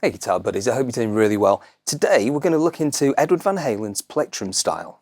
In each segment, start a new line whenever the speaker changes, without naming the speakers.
Hey guitar buddies, I hope you're doing really well. Today we're going to look into Edward Van Halen's plectrum style.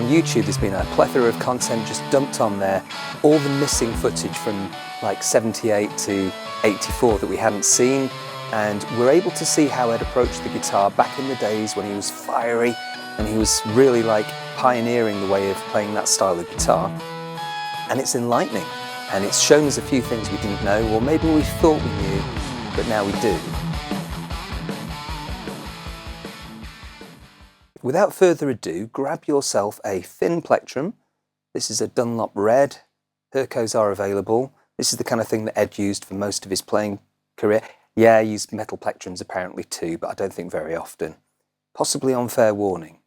YouTube, there's been a plethora of content just dumped on there, all the missing footage from like 78 to 84 that we hadn't seen, and we're able to see how Ed approached the guitar back in the days when he was fiery and he was really like pioneering the way of playing that style of guitar. And it's enlightening, and it's shown us a few things we didn't know, or maybe we thought we knew, but now we do. Without further ado, grab yourself a thin plectrum. This is a Dunlop Red. Hercos are available. This is the kind of thing that Ed used for most of his playing career. Yeah, he used metal plectrums apparently too, but I don't think very often. Possibly on fair warning.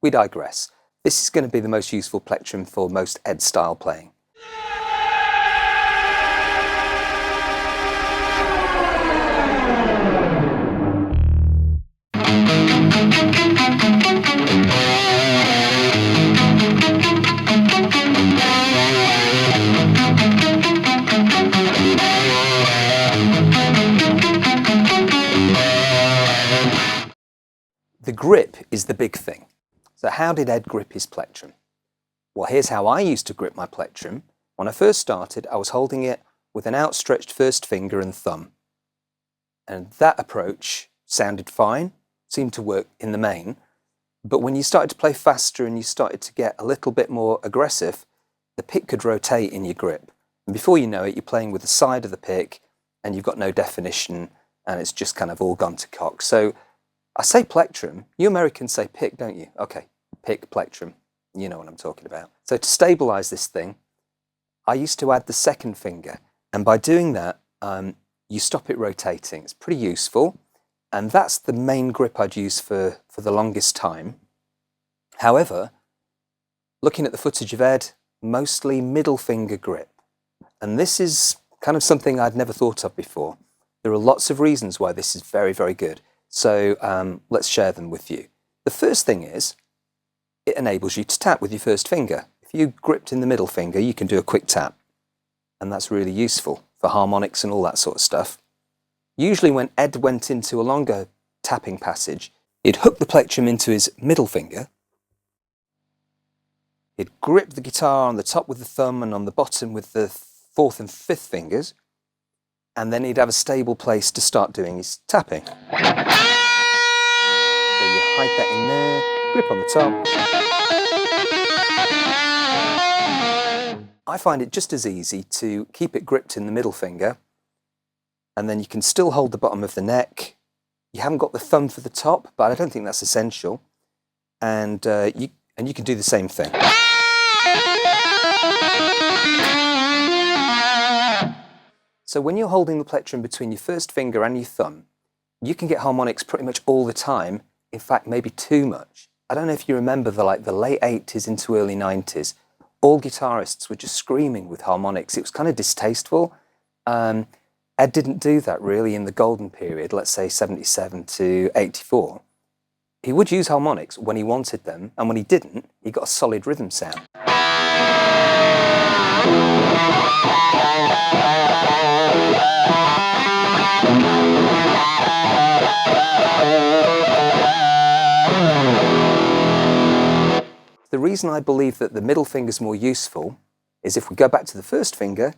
We digress. This is going to be the most useful plectrum for most Ed style playing. The grip is the big thing. So how did Ed grip his plectrum? Well, here's how I used to grip my plectrum. When I first started, I was holding it with an outstretched first finger and thumb. And that approach sounded fine, seemed to work in the main. But when you started to play faster and you started to get a little bit more aggressive, the pick could rotate in your grip. And before you know it, you're playing with the side of the pick and you've got no definition and it's just kind of all gone to cock. So I say plectrum, you Americans say pick, don't you? Okay, pick, plectrum, you know what I'm talking about. So to stabilize this thing, I used to add the second finger, and by doing that, you stop it rotating. It's pretty useful, and that's the main grip I'd use for the longest time. However, looking at the footage of Ed, mostly middle finger grip, and this is kind of something I'd never thought of before. There are lots of reasons why this is very, very good. So let's share them with you. The first thing is, it enables you to tap with your first finger. If you gripped in the middle finger, you can do a quick tap. And that's really useful for harmonics and all that sort of stuff. Usually when Ed went into a longer tapping passage, he'd hook the plectrum into his middle finger. He'd grip the guitar on the top with the thumb and on the bottom with the fourth and fifth fingers. And then he'd have a stable place to start doing his tapping. So you hide that in there, grip on the top. I find it just as easy to keep it gripped in the middle finger, and then you can still hold the bottom of the neck. You haven't got the thumb for the top, but I don't think that's essential. And you can do the same thing. So when you're holding the plectrum between your first finger and your thumb, you can get harmonics pretty much all the time. In fact, maybe too much. I don't know if you remember the late 80s into early 90s. All guitarists were just screaming with harmonics. It was kind of distasteful. Ed didn't do that really in the golden period, let's say 77 to 84. He would use harmonics when he wanted them, and when he didn't, he got a solid rhythm sound. The reason I believe that the middle finger is more useful is if we go back to the first finger,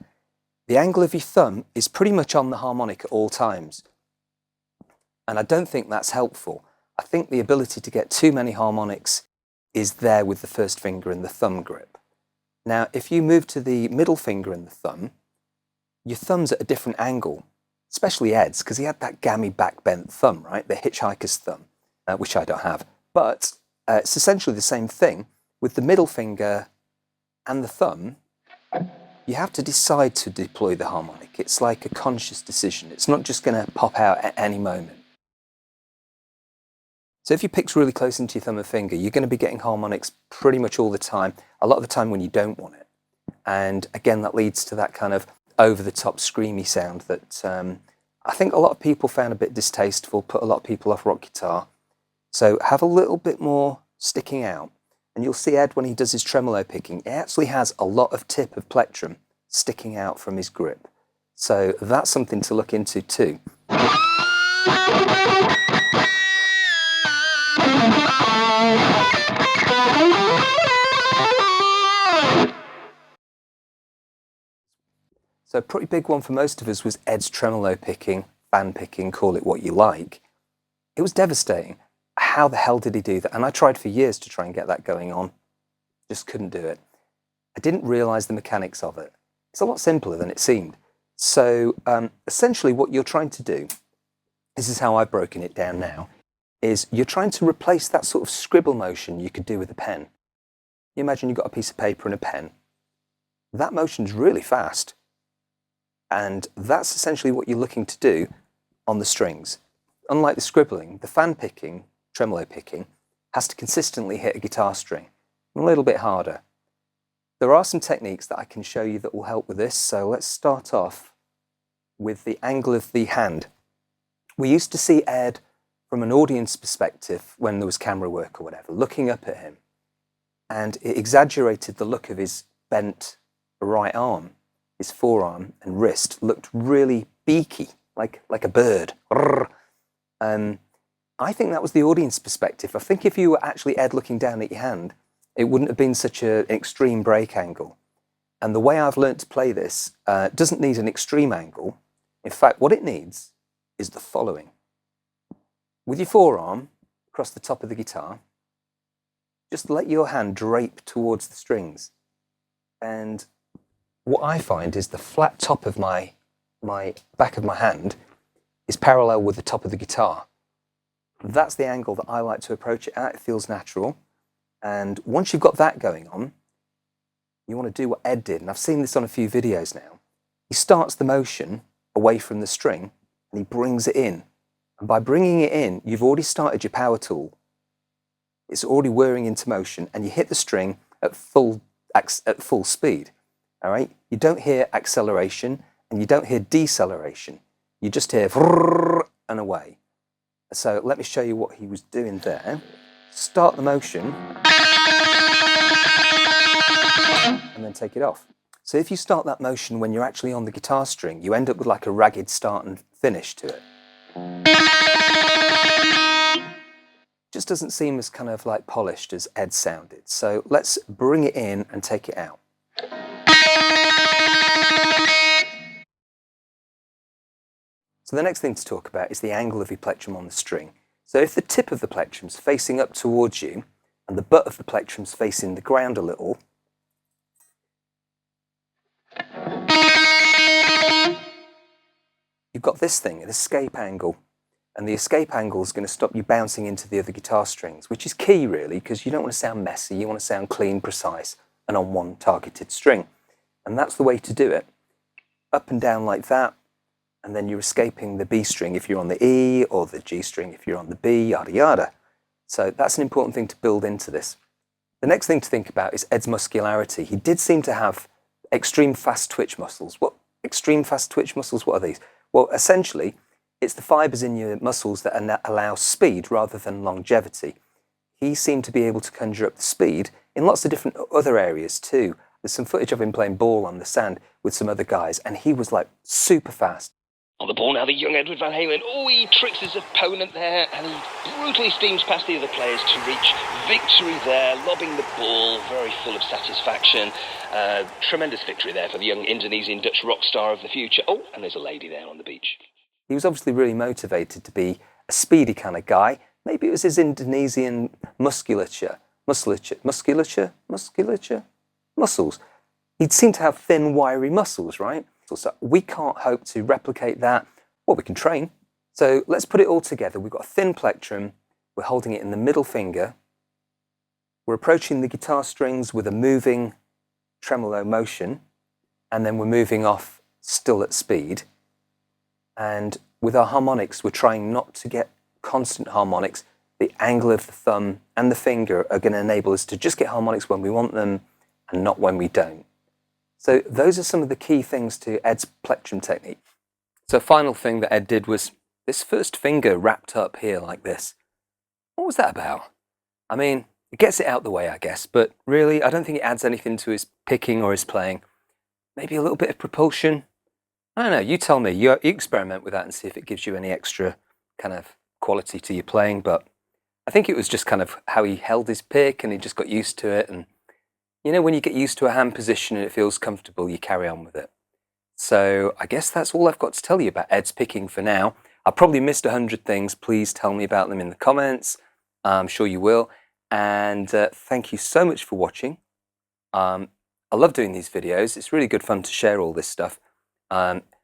the angle of your thumb is pretty much on the harmonic at all times. And I don't think that's helpful. I think the ability to get too many harmonics is there with the first finger and the thumb grip. Now, if you move to the middle finger and the thumb, your thumb's at a different angle, especially Ed's, because he had that gammy back bent thumb, right? The hitchhiker's thumb, which I don't have. But it's essentially the same thing, with the middle finger and the thumb, you have to decide to deploy the harmonic. It's like a conscious decision. It's not just going to pop out at any moment. So if you pick really close into your thumb and finger, you're going to be getting harmonics pretty much all the time, a lot of the time when you don't want it. And again, that leads to that kind of over-the-top screamy sound that I think a lot of people found a bit distasteful, put a lot of people off rock guitar. So have a little bit more sticking out. And you'll see Ed, when he does his tremolo picking, he actually has a lot of tip of plectrum sticking out from his grip. So that's something to look into too. So a pretty big one for most of us was Ed's tremolo picking, fan picking, call it what you like. It was devastating. How the hell did he do that? And I tried for years to try and get that going on. Just couldn't do it. I didn't realise the mechanics of it. It's a lot simpler than it seemed. So essentially what you're trying to do, this is how I've broken it down now, is you're trying to replace that sort of scribble motion you could do with a pen. You imagine you've got a piece of paper and a pen. That motion's really fast. And that's essentially what you're looking to do on the strings. Unlike the scribbling, the fan picking, tremolo picking, has to consistently hit a guitar string, a little bit harder. There are some techniques that I can show you that will help with this, so let's start off with the angle of the hand. We used to see Ed from an audience perspective when there was camera work or whatever, looking up at him, and it exaggerated the look of his bent right arm. His forearm and wrist looked really beaky, like a bird. I think that was the audience perspective. I think if you were actually Ed looking down at your hand, it wouldn't have been such an extreme break angle. And the way I've learned to play this doesn't need an extreme angle. In fact, what it needs is the following. With your forearm across the top of the guitar, just let your hand drape towards the strings. And what I find is the flat top of my back of my hand is parallel with the top of the guitar. That's the angle that I like to approach it at. It feels natural. And once you've got that going on, you want to do what Ed did. And I've seen this on a few videos now. He starts the motion away from the string and he brings it in. And by bringing it in, you've already started your power tool. It's already whirring into motion and you hit the string at full speed. All right? You don't hear acceleration and you don't hear deceleration. You just hear and away. So let me show you what he was doing there. Start the motion and then take it off. So if you start that motion when you're actually on the guitar string, you end up with like a ragged start and finish to it. Just doesn't seem as kind of like polished as Ed sounded. So let's bring it in and take it out. So the next thing to talk about is the angle of your plectrum on the string. So if the tip of the plectrum's facing up towards you and the butt of the plectrum's facing the ground a little, you've got this thing, an escape angle. And the escape angle is going to stop you bouncing into the other guitar strings, which is key really, because you don't want to sound messy, you want to sound clean, precise, and on one targeted string. And that's the way to do it. Up and down like that. And then you're escaping the B string if you're on the E, or the G string if you're on the B, yada yada. So that's an important thing to build into this. The next thing to think about is Ed's muscularity. He did seem to have extreme fast twitch muscles. What extreme fast twitch muscles, what are these? Well, essentially, it's the fibers in your muscles that allow speed rather than longevity. He seemed to be able to conjure up the speed in lots of different other areas too. There's some footage of him playing ball on the sand with some other guys, and he was like super fast.
On the ball now, the young Edward Van Halen. Oh, he tricks his opponent there, and he brutally steams past the other players to reach victory there, lobbing the ball, very full of satisfaction. Tremendous victory there for the young Indonesian Dutch rock star of the future. Oh, and there's a lady there on the beach.
He was obviously really motivated to be a speedy kind of guy. Maybe it was his Indonesian muscles. He'd seem to have thin, wiry muscles, right? So we can't hope to replicate that. Well, we can train. So let's put it all together. We've got a thin plectrum. We're holding it in the middle finger. We're approaching the guitar strings with a moving tremolo motion, and then we're moving off still at speed. And with our harmonics, we're trying not to get constant harmonics. The angle of the thumb and the finger are going to enable us to just get harmonics when we want them and not when we don't. So those are some of the key things to Ed's plectrum technique. So final thing that Ed did was this first finger wrapped up here like this. What was that about? I mean, it gets it out the way, I guess, but really, I don't think it adds anything to his picking or his playing. Maybe a little bit of propulsion. I don't know, you tell me. You experiment with that and see if it gives you any extra kind of quality to your playing, but I think it was just kind of how he held his pick and he just got used to it. And you know, when you get used to a hand position and it feels comfortable, you carry on with it. So I guess that's all I've got to tell you about Ed's picking for now. I probably missed 100 things. Please tell me about them in the comments. I'm sure you will. And thank you so much for watching. I love doing these videos. It's really good fun to share all this stuff.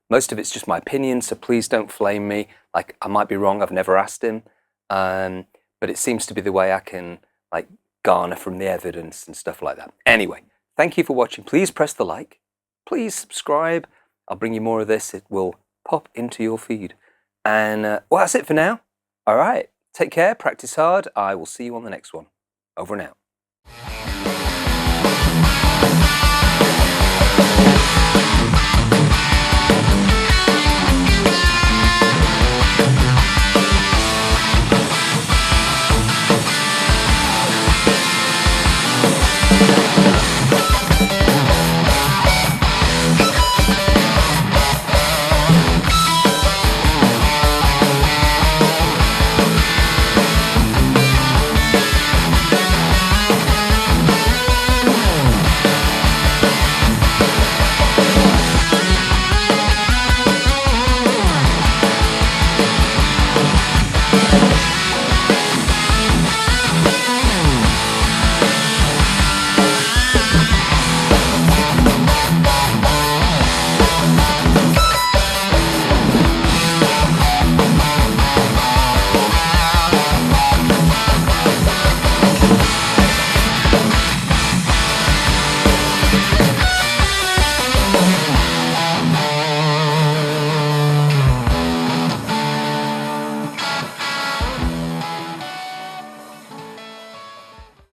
Most of it's just my opinion, so please don't flame me. Like, I might be wrong. I've never asked him. But it seems to be the way I can like garner from the evidence and stuff like that. Anyway, thank you for watching. Please press the like. Please subscribe. I'll bring you more of this. It will pop into your feed. And well, that's it for now. All right. Take care. Practice hard. I will see you on the next one. Over and out.